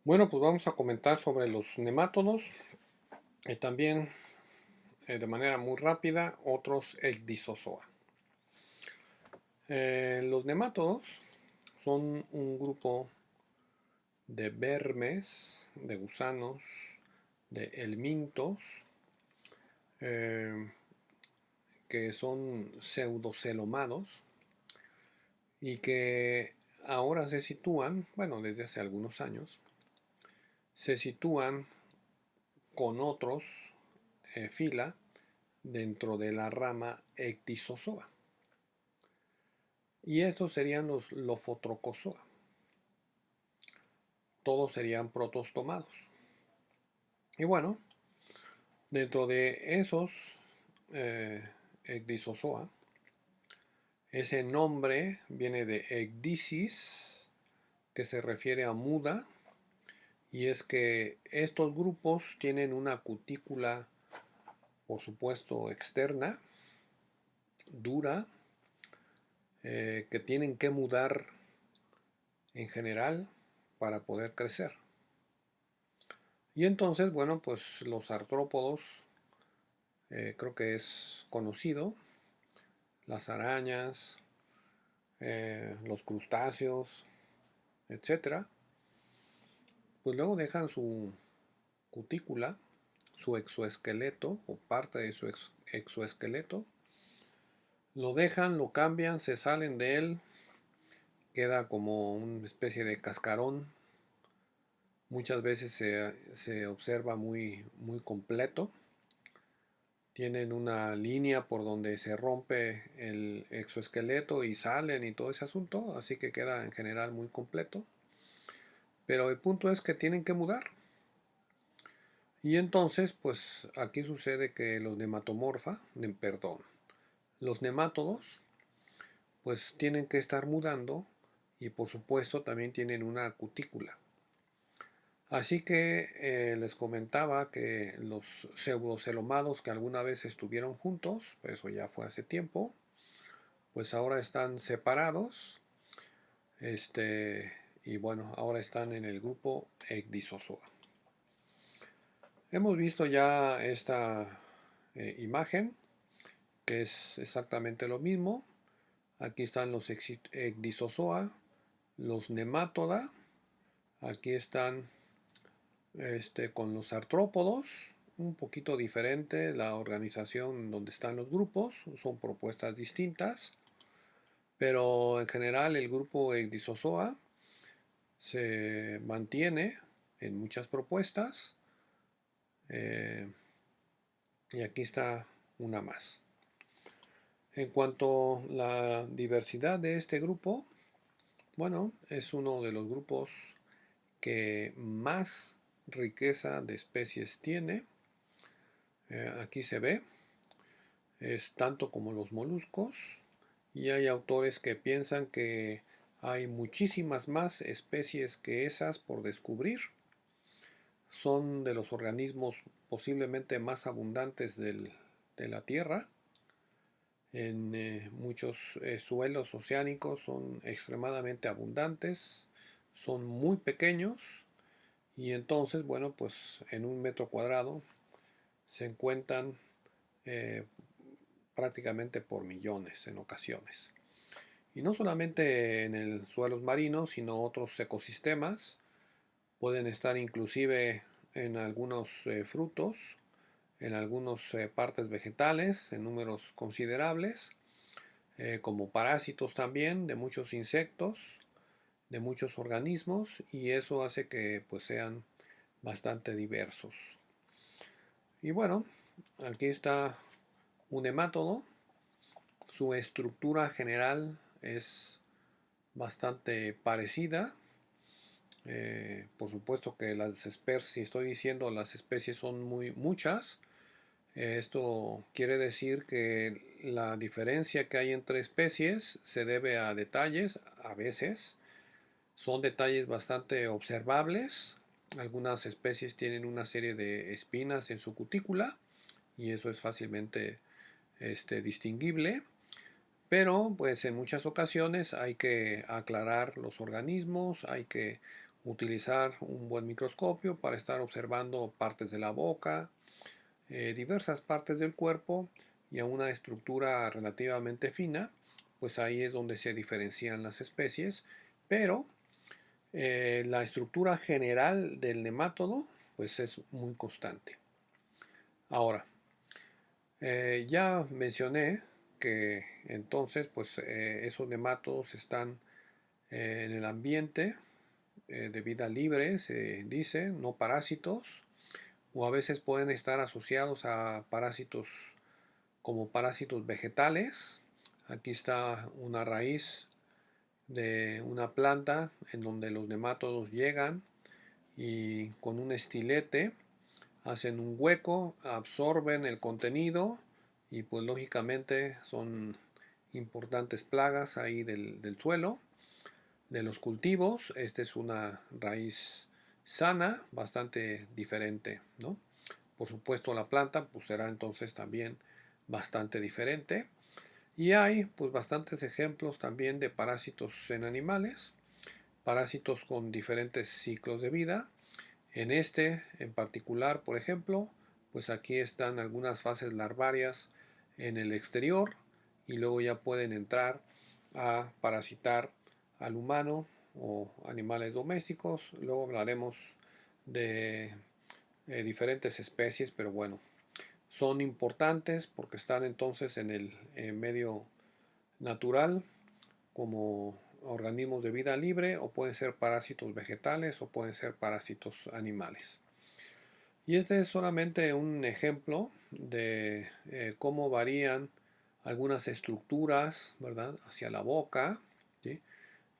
Bueno, pues vamos a comentar sobre los nemátodos y también de manera muy rápida otros ecdysozoa. Los nemátodos son un grupo de vermes, de gusanos, de helmintos, eh, que son pseudocelomados y que ahora se sitúan, bueno, desde hace algunos años, se sitúan con otros fila dentro de la rama ecdysozoa. Y estos serían los Lophotrochozoa. Todos serían protostomados. Y bueno, dentro de esos ecdysozoa, ese nombre viene de ecdysis, que se refiere a muda, y es que estos grupos tienen una cutícula, por supuesto, externa, dura, que tienen que mudar en general para poder crecer. Y entonces, bueno, pues los artrópodos, creo que es conocido, las arañas, los crustáceos, etcétera, pues luego dejan su cutícula, su exoesqueleto o parte de su exoesqueleto, lo dejan, lo cambian, se salen de él, queda como una especie de cascarón. Muchas veces se observa muy completo. Tienen una línea por donde se rompe el exoesqueleto y salen y todo ese asunto, así que queda en general muy completo. Pero el punto es que tienen que mudar. Y entonces, pues aquí sucede que los perdón, los nemátodos, pues tienen que estar mudando y por supuesto también tienen una cutícula. Así que les comentaba que los pseudocelomados que alguna vez estuvieron juntos, eso ya fue hace tiempo, pues ahora están separados, y bueno, ahora están en el grupo ecdysozoa. Hemos visto ya esta imagen, que es exactamente lo mismo. Aquí están los ecdysozoa, los nemátoda, aquí están con los artrópodos, un poquito diferente la organización donde están los grupos, son propuestas distintas, pero en general el grupo ecdysozoa se mantiene en muchas propuestas, eh, y aquí está una más. En cuanto a la diversidad de este grupo, bueno, es uno de los grupos que más riqueza de especies tiene. Aquí se ve, es tanto como los moluscos, y hay autores que piensan que hay muchísimas más especies que esas por descubrir. Son de los organismos posiblemente más abundantes de la Tierra. En muchos suelos oceánicos son extremadamente abundantes, son muy pequeños y entonces, bueno, pues en un metro cuadrado se encuentran eh, prácticamente por millones en ocasiones. Y no solamente en el suelos marinos, sino otros ecosistemas. Pueden estar inclusive en algunos frutos, en algunas partes vegetales, en números considerables, como parásitos también de muchos insectos, de muchos organismos, y eso hace que pues sean bastante diversos. Y bueno, aquí está un hemátodo. Su estructura general es bastante parecida. Por supuesto que las especies, si estoy diciendo las especies son muchas, esto quiere decir que la diferencia que hay entre especies se debe a detalles, a veces son detalles bastante observables. Algunas especies tienen una serie de espinas en su cutícula y eso es fácilmente distinguible. Pero pues en muchas ocasiones hay que aclarar los organismos, hay que utilizar un buen microscopio para estar observando partes de la boca, diversas partes del cuerpo y a una estructura relativamente fina, pues ahí es donde se diferencian las especies, pero la estructura general del nemátodo pues es muy constante. Ahora, ya mencioné que entonces pues esos nemátodos están en el ambiente de vida libre, se dice, no parásitos, o a veces pueden estar asociados a parásitos como parásitos vegetales. Aquí está una raíz de una planta en donde los nemátodos llegan y con un estilete hacen un hueco, absorben el contenido y pues lógicamente son importantes plagas ahí del suelo, de los cultivos. Esta es una raíz sana, bastante diferente, ¿no? Por supuesto la planta pues será entonces también bastante diferente. Y hay pues bastantes ejemplos también de parásitos en animales, parásitos con diferentes ciclos de vida. En este en particular, por ejemplo, pues aquí están algunas fases larvarias en el exterior y luego ya pueden entrar a parasitar al humano o animales domésticos. Luego hablaremos de diferentes especies, pero bueno, son importantes porque están entonces en el medio natural como organismos de vida libre o pueden ser parásitos vegetales o pueden ser parásitos animales. Y este es solamente un ejemplo de cómo varían algunas estructuras, ¿verdad? Hacia la boca, ¿sí?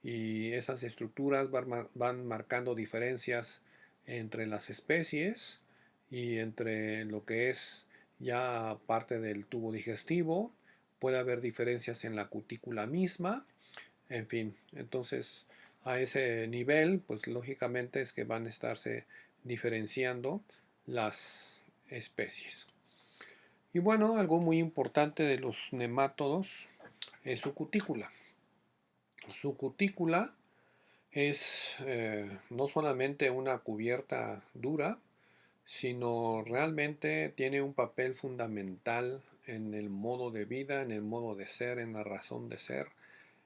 Y esas estructuras van marcando diferencias entre las especies y entre lo que es ya parte del tubo digestivo. Puede haber diferencias en la cutícula misma, en fin. Entonces, a ese nivel, pues lógicamente es que van a estarse diferenciando las especies. Y bueno, algo muy importante de los nemátodos es su cutícula. Su cutícula es no solamente una cubierta dura, sino realmente tiene un papel fundamental en el modo de vida, en el modo de ser, en la razón de ser,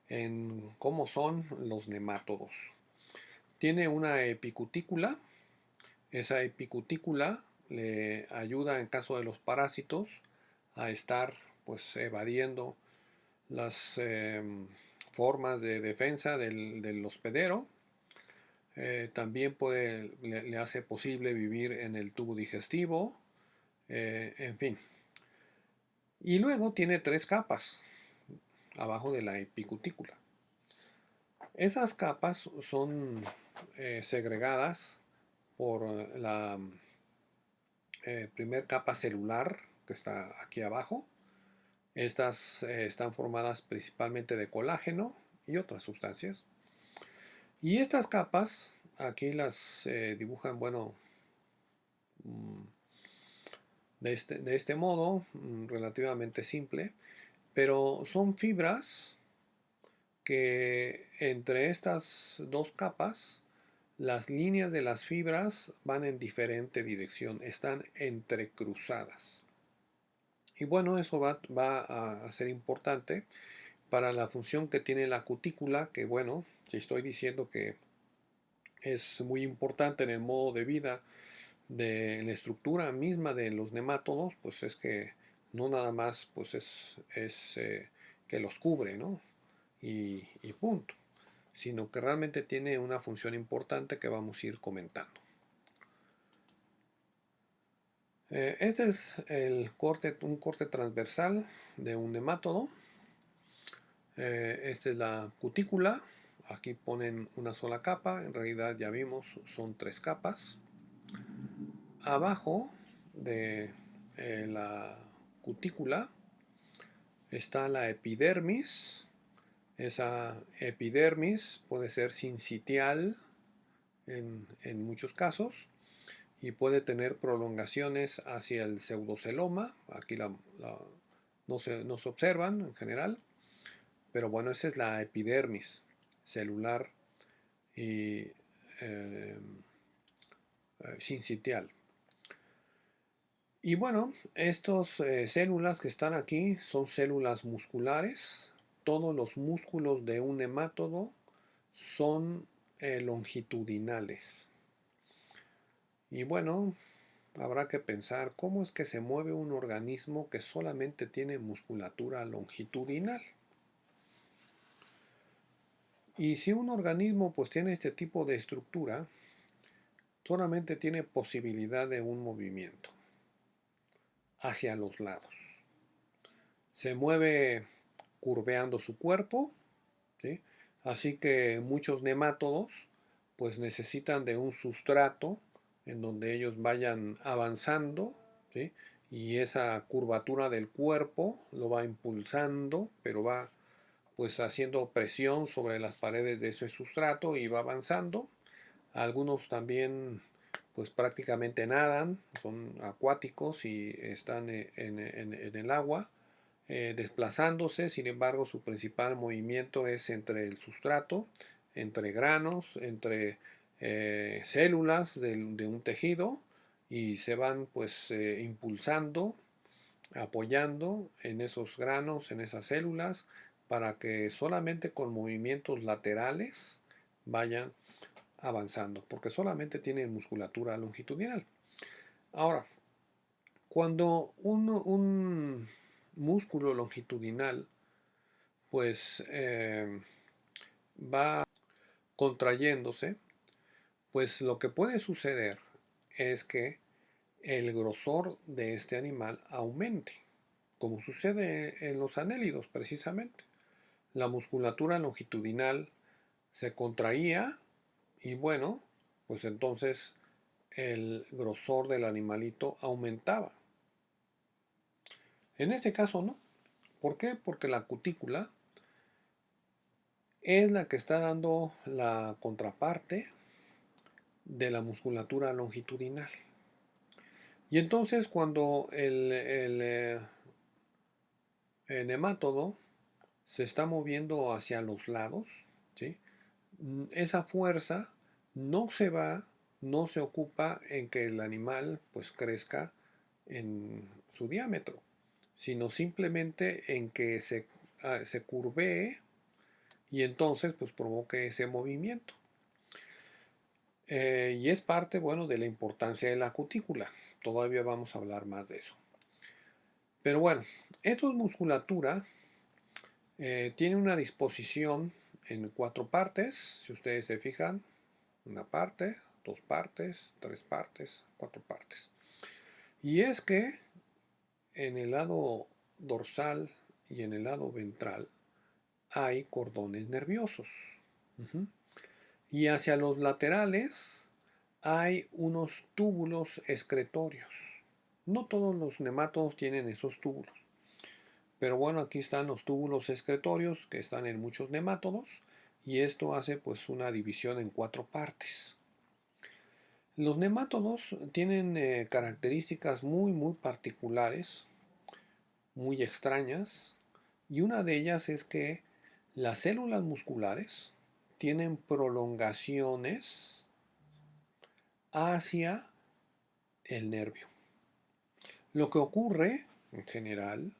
en cómo son los nemátodos. Tiene una epicutícula. Esa epicutícula le ayuda en caso de los parásitos a estar pues evadiendo las formas de defensa del hospedero. También le hace posible vivir en el tubo digestivo, en fin. Y luego tiene tres capas abajo de la epicutícula. Esas capas son segregadas por la primer capa celular que está aquí abajo. Estas están formadas principalmente de colágeno y otras sustancias. Y estas capas, aquí las dibujan, bueno, de este modo, relativamente simple, pero son fibras que entre estas dos capas, las líneas de las fibras van en diferente dirección, están entrecruzadas. Y bueno, eso va a ser importante para la función que tiene la cutícula, que bueno, si estoy diciendo que es muy importante en el modo de vida de la estructura misma de los nemátodos, pues es que no nada más pues es que los cubre, ¿no? Y punto, sino que realmente tiene una función importante que vamos a ir comentando. Este es un corte transversal de un nemátodo. Esta es la cutícula. Aquí ponen una sola capa, en realidad ya vimos son tres capas. Abajo de la cutícula está la epidermis. Esa epidermis puede ser sincitial en muchos casos y puede tener prolongaciones hacia el pseudoceloma. Aquí no se observan en general, pero bueno, esa es la epidermis celular y sincitial. Y bueno, estas células que están aquí son células musculares. Todos los músculos de un nemátodo son longitudinales. Y bueno, habrá que pensar cómo es que se mueve un organismo que solamente tiene musculatura longitudinal. Y si un organismo pues tiene este tipo de estructura, solamente tiene posibilidad de un movimiento hacia los lados. Se mueve curveando su cuerpo, ¿sí? Así que muchos nemátodos pues necesitan de un sustrato en donde ellos vayan avanzando, ¿sí? Y esa curvatura del cuerpo lo va impulsando, pero va pues haciendo presión sobre las paredes de ese sustrato y va avanzando. Algunos también pues prácticamente nadan, son acuáticos y están en el agua desplazándose. Sin embargo, su principal movimiento es entre el sustrato, entre granos, entre células de un tejido, y se van pues impulsando, apoyando en esos granos, en esas células, para que solamente con movimientos laterales vayan avanzando, porque solamente tienen musculatura longitudinal. Ahora, cuando un músculo longitudinal pues va contrayéndose, pues lo que puede suceder es que el grosor de este animal aumente, como sucede en los anélidos precisamente. La musculatura longitudinal se contraía y bueno, pues entonces el grosor del animalito aumentaba. En este caso no. ¿Por qué? Porque la cutícula es la que está dando la contraparte de la musculatura longitudinal. Y entonces cuando el nemátodo se está moviendo hacia los lados, ¿sí? Esa fuerza no se va, no se ocupa en que el animal pues crezca en su diámetro, sino simplemente en que se curvee y entonces pues provoque ese movimiento. Y es parte, bueno, de la importancia de la cutícula. Todavía vamos a hablar más de eso. Pero bueno, esto es musculatura. Tiene una disposición en 4 partes. Si ustedes se fijan, una parte, 2 partes, 3 partes, 4 partes. Y es que en el lado dorsal y en el lado ventral hay cordones nerviosos. Y hacia los laterales hay unos túbulos excretorios. No todos los nemátodos tienen esos túbulos. Pero bueno, aquí están los túbulos excretorios que están en muchos nemátodos y esto hace pues una división en 4 partes. Los nemátodos tienen características muy particulares, muy extrañas, y una de ellas es que las células musculares tienen prolongaciones hacia el nervio. Lo que ocurre en general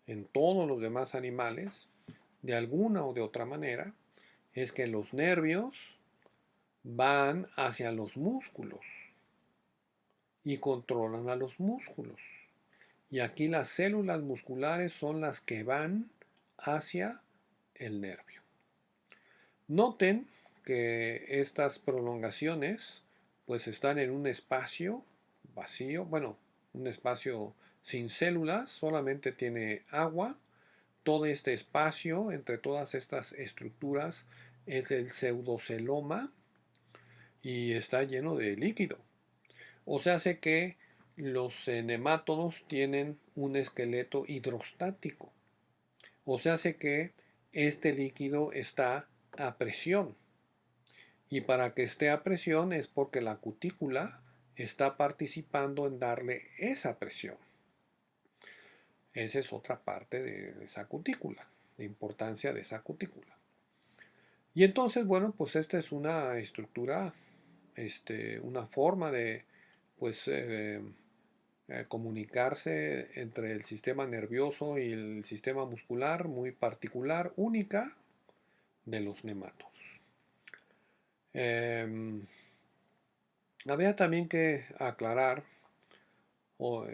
en todos los demás animales, de alguna o de otra manera, es que los nervios van hacia los músculos y controlan a los músculos. Y aquí las células musculares son las que van hacia el nervio. Noten que estas prolongaciones pues están en un espacio vacío, bueno, un espacio sin células, solamente tiene agua. Todo este espacio entre todas estas estructuras es el pseudoceloma y está lleno de líquido. O sea, hace que los nemátodos tienen un esqueleto hidrostático. O sea, hace que este líquido está a presión. Y para que esté a presión es porque la cutícula está participando en darle esa presión. Esa es otra parte de esa cutícula, la importancia de esa cutícula. Y entonces, bueno, pues esta es una estructura una forma de pues comunicarse entre el sistema nervioso y el sistema muscular muy particular, única de los nemátodos. Habría también que aclarar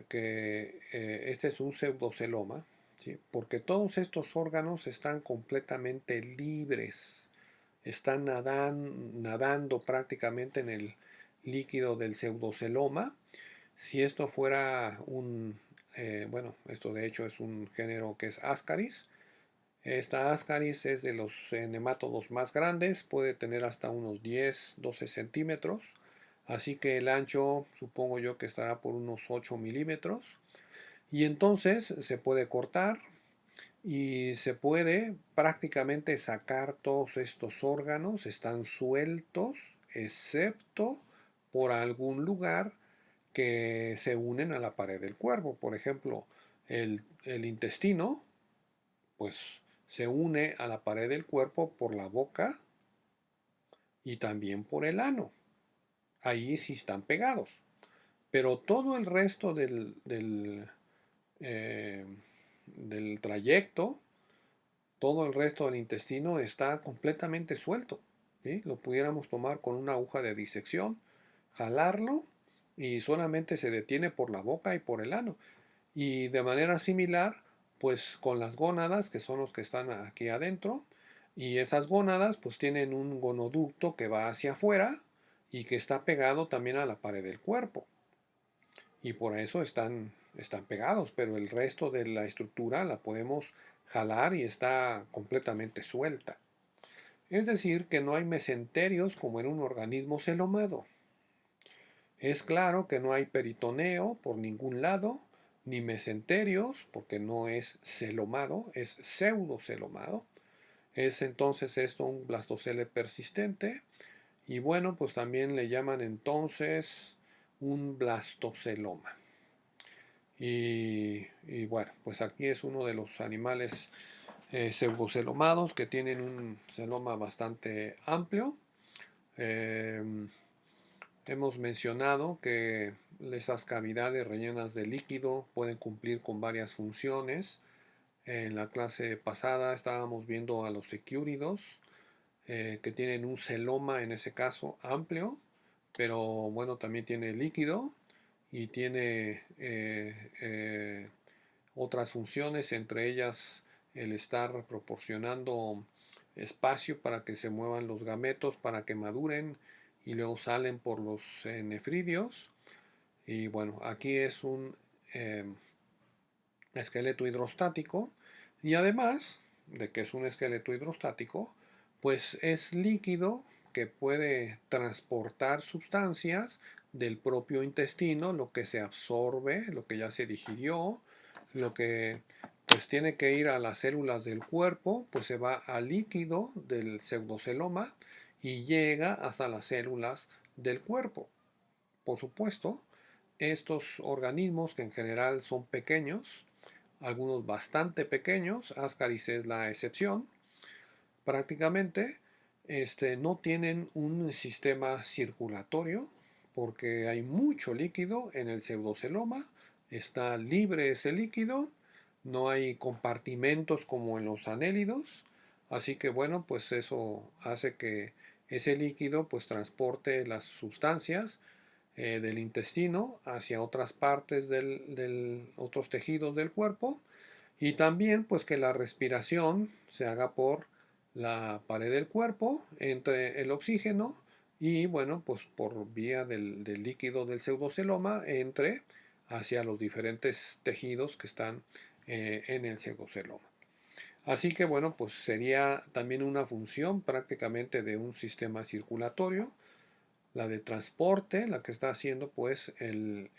que este es un pseudoceloma, ¿sí? Porque todos estos órganos están completamente libres, están nadando prácticamente en el líquido del pseudoceloma. Si esto fuera bueno, esto de hecho es un género que es Ascaris. Esta Ascaris es de los nemátodos más grandes, puede tener hasta unos 10-12 centímetros, así que el ancho supongo yo que estará por unos 8 milímetros. Y entonces se puede cortar y se puede prácticamente sacar todos estos órganos, están sueltos, excepto por algún lugar que se unen a la pared del cuerpo. Por ejemplo, el intestino, pues se une a la pared del cuerpo por la boca y también por el ano. Ahí sí están pegados. Pero todo el resto eh, del trayecto, todo el resto del intestino está completamente suelto, ¿sí? Lo pudiéramos tomar con una aguja de disección, jalarlo y solamente se detiene por la boca y por el ano. Y de manera similar, pues con las gónadas, que son los que están aquí adentro, y esas gónadas pues tienen un gonoducto que va hacia afuera y que está pegado también a la pared del cuerpo. Y por eso están pegados, pero el resto de la estructura la podemos jalar y está completamente suelta. Es decir, que no hay mesenterios como en un organismo celomado. Es claro que no hay peritoneo por ningún lado, ni mesenterios, porque no es celomado, es pseudocelomado. Es entonces esto un blastocele persistente. Y bueno, pues también le llaman entonces un blastoceloma. Y bueno, pues aquí es uno de los animales pseudocelomados que tienen un celoma bastante amplio. Eh, Hemos mencionado que esas cavidades rellenas de líquido pueden cumplir con varias funciones. En la clase pasada estábamos viendo a los secúridos, que tienen un celoma en ese caso amplio, pero bueno, también tiene líquido y tiene otras funciones, entre ellas el estar proporcionando espacio para que se muevan los gametos, para que maduren y luego salen por los nefridios. Y bueno, aquí es un eh, esqueleto hidrostático y además de que es un esqueleto hidrostático, pues es líquido que puede transportar sustancias del propio intestino, lo que se absorbe, lo que ya se digirió, lo que pues tiene que ir a las células del cuerpo, pues se va al líquido del pseudoceloma y llega hasta las células del cuerpo. Por supuesto, estos organismos que en general son pequeños, algunos bastante pequeños, Ascaris es la excepción, prácticamente no tienen un sistema circulatorio porque hay mucho líquido en el pseudoceloma, está libre ese líquido, no hay compartimentos como en los anélidos, así que bueno, pues eso hace que ese líquido pues transporte las sustancias del intestino hacia otras partes otros tejidos del cuerpo y también pues que la respiración se haga por la pared del cuerpo entre el oxígeno y bueno pues por vía del líquido del pseudoceloma entre hacia los diferentes tejidos que están en el pseudoceloma. Así que bueno, pues sería también una función prácticamente de un sistema circulatorio, la de transporte, la que está haciendo pues el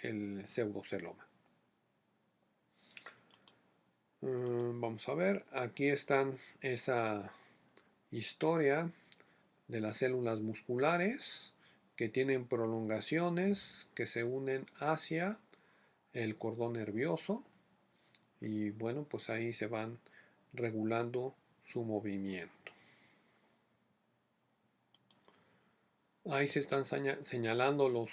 pseudoceloma. Vamos a ver, aquí están esa historia de las células musculares que tienen prolongaciones que se unen hacia el cordón nervioso y bueno, pues ahí se van regulando su movimiento. Ahí se están señalando los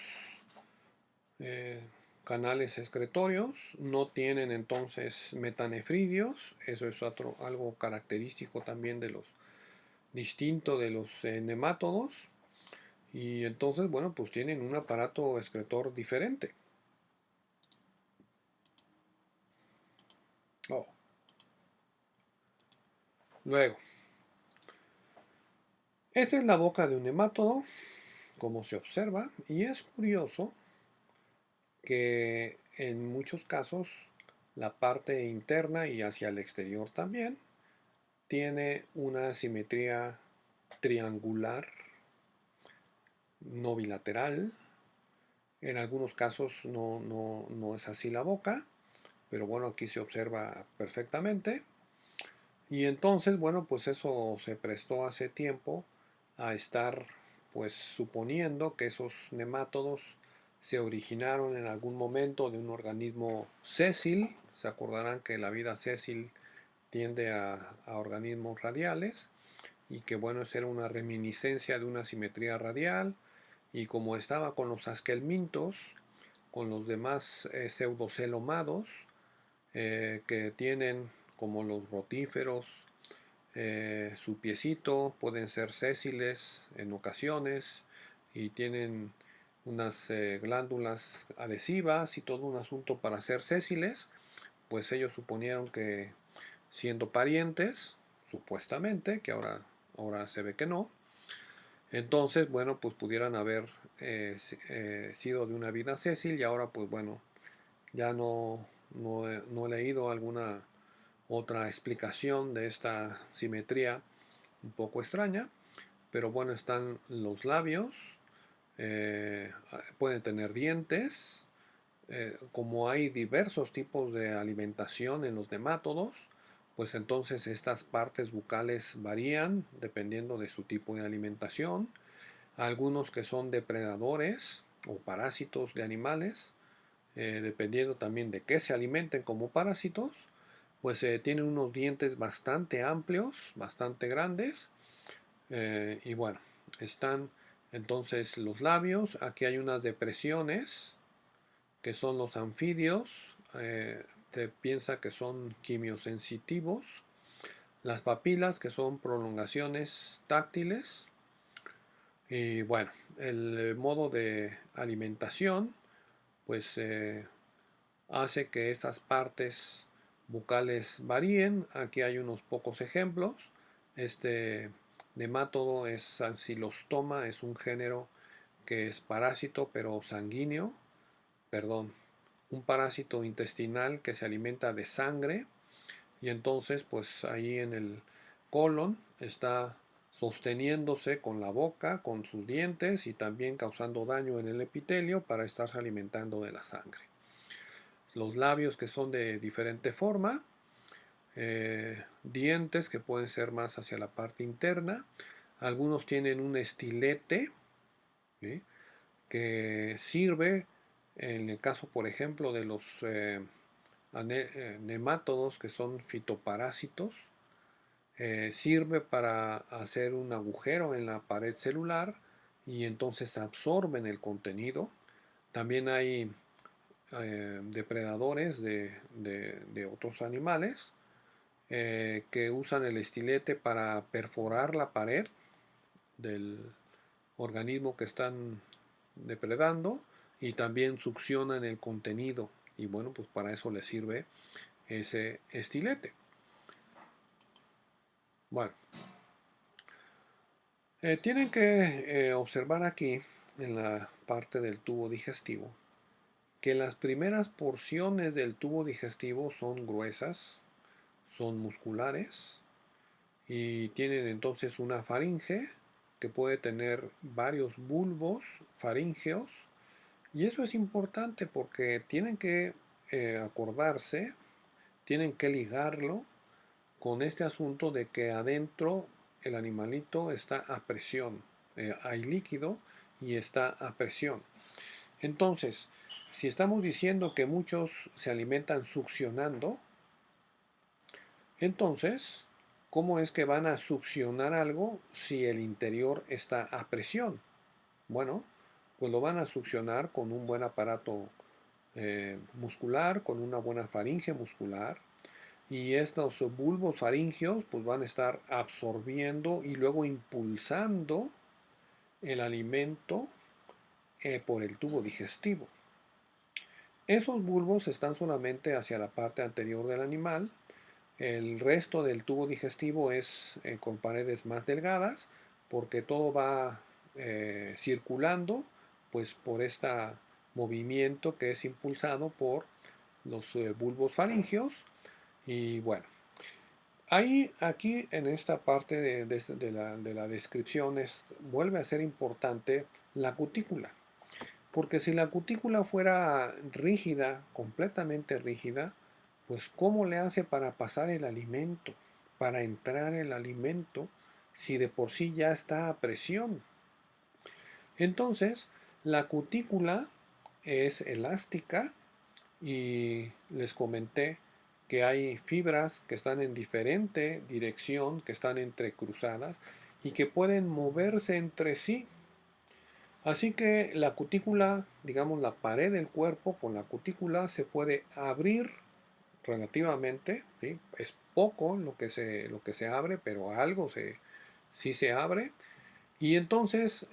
eh, canales excretorios. No tienen entonces metanefridios. Eso es algo característico también de los distinto de los nemátodos. Y entonces, bueno, pues tienen un aparato excretor diferente. Oh. Luego, esta es la boca de un nemátodo, como se observa, y es curioso que en muchos casos la parte interna y hacia el exterior también tiene una simetría triangular, no bilateral. En algunos casos no es así la boca, pero bueno, aquí se observa perfectamente. Y entonces, bueno, pues eso se prestó hace tiempo a estar, pues suponiendo que esos nemátodos se originaron en algún momento de un organismo sésil. Se acordarán que la vida sésil tiende a organismos radiales y que bueno, esa era una reminiscencia de una simetría radial y como estaba con los asquelmintos, con los demás pseudocelomados que tienen como los rotíferos su piecito, pueden ser sésiles en ocasiones y tienen unas glándulas adhesivas y todo un asunto para ser sésiles, pues ellos suponieron que siendo parientes, supuestamente, que ahora se ve que no, entonces, bueno, pues pudieran haber sido de una vida sésil y ahora, pues bueno, ya no he leído alguna otra explicación de esta simetría un poco extraña, pero bueno, están los labios, pueden tener dientes, como hay diversos tipos de alimentación en los nemátodos, pues entonces estas partes bucales varían dependiendo de su tipo de alimentación. Algunos que son depredadores o parásitos de animales, dependiendo también de qué se alimenten como parásitos, pues tienen unos dientes bastante amplios, bastante grandes, y bueno, están entonces los labios. Aquí hay unas depresiones que son los anfibios. Se piensa que son quimiosensitivos. Las papilas, que son prolongaciones táctiles. Y bueno, el modo de alimentación, pues hace que estas partes bucales varíen. Aquí hay unos pocos ejemplos. Este nemátodo es Ancylostoma, es un género que es parásito pero sanguíneo, perdón, un parásito intestinal que se alimenta de sangre y entonces pues ahí en el colon está sosteniéndose con la boca, con sus dientes y también causando daño en el epitelio para estarse alimentando de la sangre. Los labios que son de diferente forma, dientes que pueden ser más hacia la parte interna, algunos tienen un estilete, ¿sí?, que sirve en el caso por ejemplo de los nemátodos que son fitoparásitos, sirve para hacer un agujero en la pared celular y entonces absorben el contenido. También hay depredadores de otros animales que usan el estilete para perforar la pared del organismo que están depredando y también succionan el contenido y bueno, pues para eso les sirve ese estilete. Bueno, tienen que observar aquí en la parte del tubo digestivo que las primeras porciones del tubo digestivo son gruesas, son musculares y tienen entonces una faringe que puede tener varios bulbos faríngeos y eso es importante porque tienen que acordarse, tienen que ligarlo con este asunto de que adentro el animalito está a presión, hay líquido y está a presión. Entonces, si estamos diciendo que muchos se alimentan succionando, entonces, ¿cómo es que van a succionar algo si el interior está a presión? bueno, pues lo van a succionar con un buen aparato muscular, con una buena faringe muscular, y estos bulbos faringeos pues van a estar absorbiendo y luego impulsando el alimento por el tubo digestivo. Esos bulbos están solamente hacia la parte anterior del animal. El resto del tubo digestivo es con paredes más delgadas, porque todo va circulando pues por este movimiento que es impulsado por los bulbos faringeos. Y bueno, aquí en esta parte de la descripción vuelve a ser importante la cutícula. Porque si la cutícula fuera rígida, completamente rígida, pues ¿cómo le hace para pasar el alimento, para entrar el alimento, si de por sí ya está a presión? Entonces, la cutícula es elástica y les comenté que hay fibras que están en diferente dirección, que están entrecruzadas y que pueden moverse entre sí. Así que la cutícula, digamos la pared del cuerpo con la cutícula se puede abrir relativamente, ¿sí? Es poco lo que se abre, pero algo sí se abre. Y entonces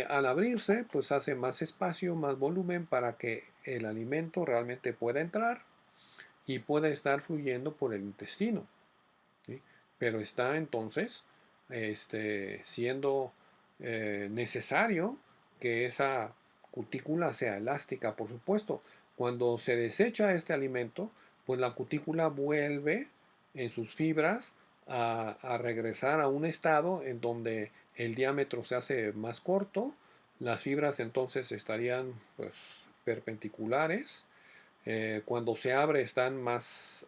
al abrirse, pues hace más espacio, más volumen para que el alimento realmente pueda entrar y pueda estar fluyendo por el intestino, ¿sí? Pero está entonces siendo necesario que esa cutícula sea elástica, por supuesto. Cuando se desecha este alimento, pues la cutícula vuelve en sus fibras a regresar a un estado en donde el diámetro se hace más corto, las fibras entonces estarían pues perpendiculares, cuando se abre están más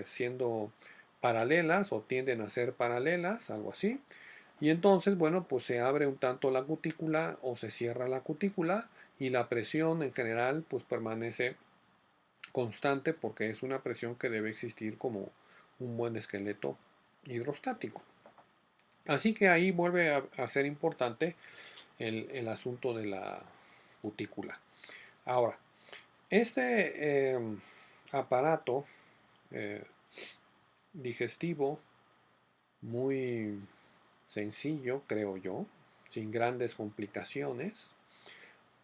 siendo paralelas o tienden a ser paralelas, algo así. Y entonces, bueno, pues se abre un tanto la cutícula o se cierra la cutícula y la presión en general pues permanece constante porque es una presión que debe existir como un buen esqueleto hidrostático. Así que ahí vuelve a ser importante el asunto de la cutícula. Ahora, este aparato eh, digestivo muy sencillo, creo yo, sin grandes complicaciones,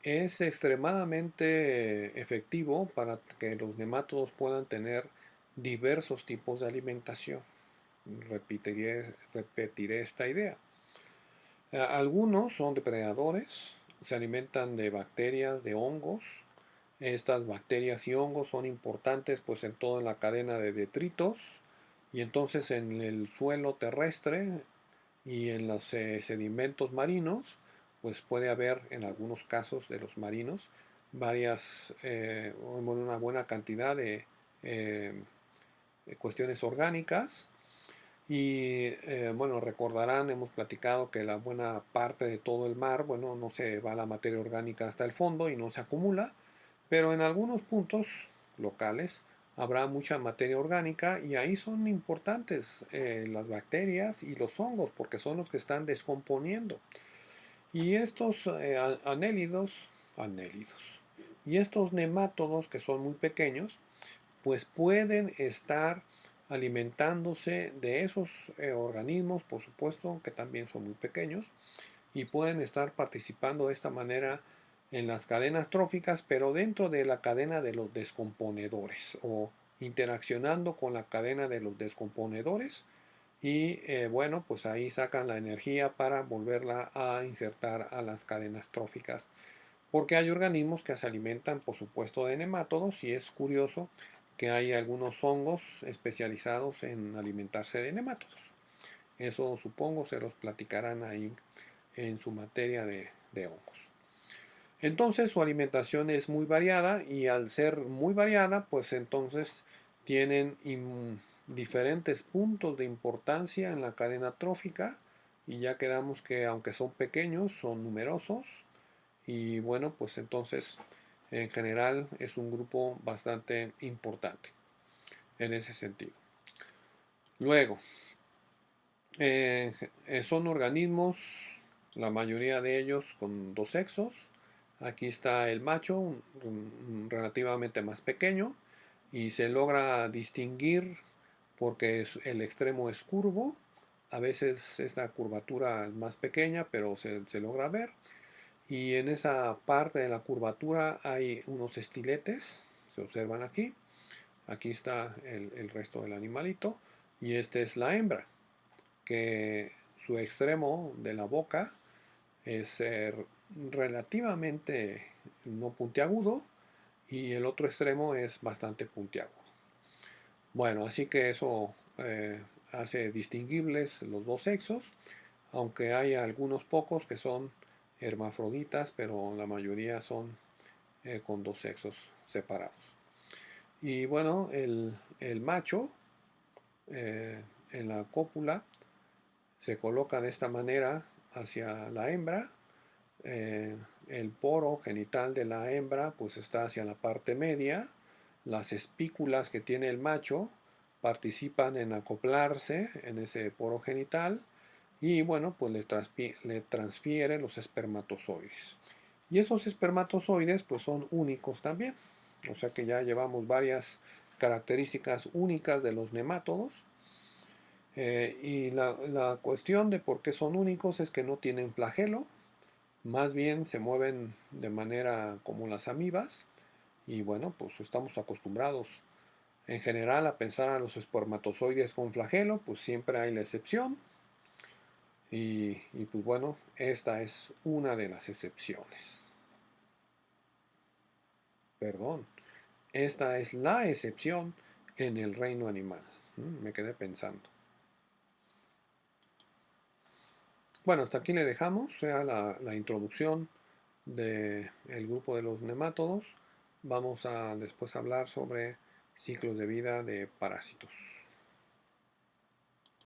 es extremadamente efectivo para que los nemátodos puedan tener diversos tipos de alimentación. Repetiré esta idea. Algunos son depredadores, se alimentan de bacterias, de hongos. Estas bacterias y hongos son importantes pues en toda la cadena de detritos y entonces en el suelo terrestre y en los sedimentos marinos pues puede haber en algunos casos de los marinos una buena cantidad de cuestiones orgánicas y bueno, recordarán, hemos platicado que la buena parte de todo el mar, bueno, no se va la materia orgánica hasta el fondo y no se acumula, pero en algunos puntos locales habrá mucha materia orgánica y ahí son importantes las bacterias y los hongos porque son los que están descomponiendo. Y estos anélidos, y estos nemátodos que son muy pequeños, pues pueden estar alimentándose de esos organismos, por supuesto, que también son muy pequeños, y pueden estar participando de esta manera en las cadenas tróficas, pero dentro de la cadena de los descomponedores o interaccionando con la cadena de los descomponedores y bueno, pues ahí sacan la energía para volverla a insertar a las cadenas tróficas. Porque hay organismos que se alimentan, por supuesto, de nemátodos y es curioso que hay algunos hongos especializados en alimentarse de nemátodos. Eso supongo se los platicarán ahí en su materia de hongos. Entonces su alimentación es muy variada y al ser muy variada, pues entonces tienen diferentes puntos de importancia en la cadena trófica y ya quedamos que aunque son pequeños, son numerosos y bueno, pues entonces en general es un grupo bastante importante en ese sentido. Luego, son organismos la mayoría de ellos con dos sexos. Aquí está el macho, relativamente más pequeño, y se logra distinguir porque el extremo es curvo. A veces esta curvatura es más pequeña, pero se logra ver. Y en esa parte de la curvatura hay unos estiletes, se observan aquí. Aquí está el resto del animalito. Y esta es la hembra, que su extremo de la boca es relativamente no puntiagudo y el otro extremo es bastante puntiagudo. Bueno, así que eso hace distinguibles los dos sexos, aunque hay algunos pocos que son hermafroditas, pero la mayoría son con dos sexos separados. Y bueno, el macho en la cópula se coloca de esta manera hacia la hembra. eh, el poro genital de la hembra pues está hacia la parte media. Las espículas que tiene el macho participan en acoplarse en ese poro genital y bueno, pues le transfiere los espermatozoides. Y esos espermatozoides pues son únicos también. O sea que ya llevamos varias características únicas de los nemátodos. Y la cuestión de por qué son únicos es que no tienen flagelo, más bien se mueven de manera como las amibas. Y bueno, pues estamos acostumbrados en general a pensar a los espermatozoides con flagelo, pues siempre hay la excepción. Y pues bueno, esta es una de las excepciones. Perdón, esta es la excepción en el reino animal. Me quedé pensando. Bueno, hasta aquí le dejamos, sea la introducción del grupo de los nemátodos. Vamos a después hablar sobre ciclos de vida de parásitos.